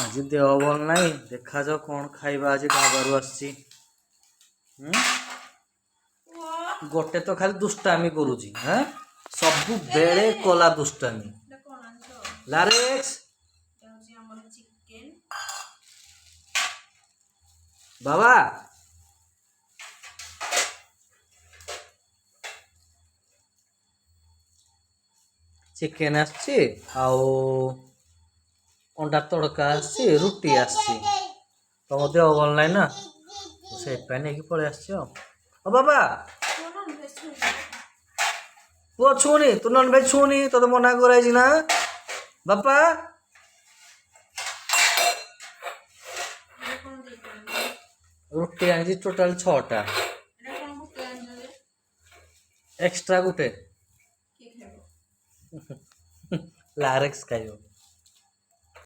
ଆଜି ଦେହ ଭଲ ନାହିଁ, ଦେଖାଯାଉ କ'ଣ ଖାଇବା ଆଜି ଢାବାରୁ ଆସିଛି। ଗୋଟେ ତ ଖାଲି ଦୁଷ୍ଟାମି କରୁଛି, ହଁ ସବୁବେଳେ କଲା ଦୁଷ୍ଟାମି। ଲାରେକ୍ସ ବାବା ଚିକେନ ଆସିଛି, ଆଉ ଅଣ୍ଡା ତଡ଼କା ଆସିଛି, ରୁଟି ଆସିଛି। ତମ ଦେହ ଭଲ ନାହିଁ ନା, ସେଇଥିପାଇଁ ନେଇକି ପଳେଇ ଆସିଛି ଆଉ। ବାବା ପୁଅ ଛୁଉନି, ତୁ ନନଭେଜ ଛୁଉନି, ତୋତେ ମନା କରାଇଛି ନା ବାପା। ରୁଟି ଆଣିଛି ଟୋଟାଲ 6ଟା, ଏକ୍ସଟ୍ରା ଗୋଟେ ଲାରେକ୍ସ ଖାଇବ।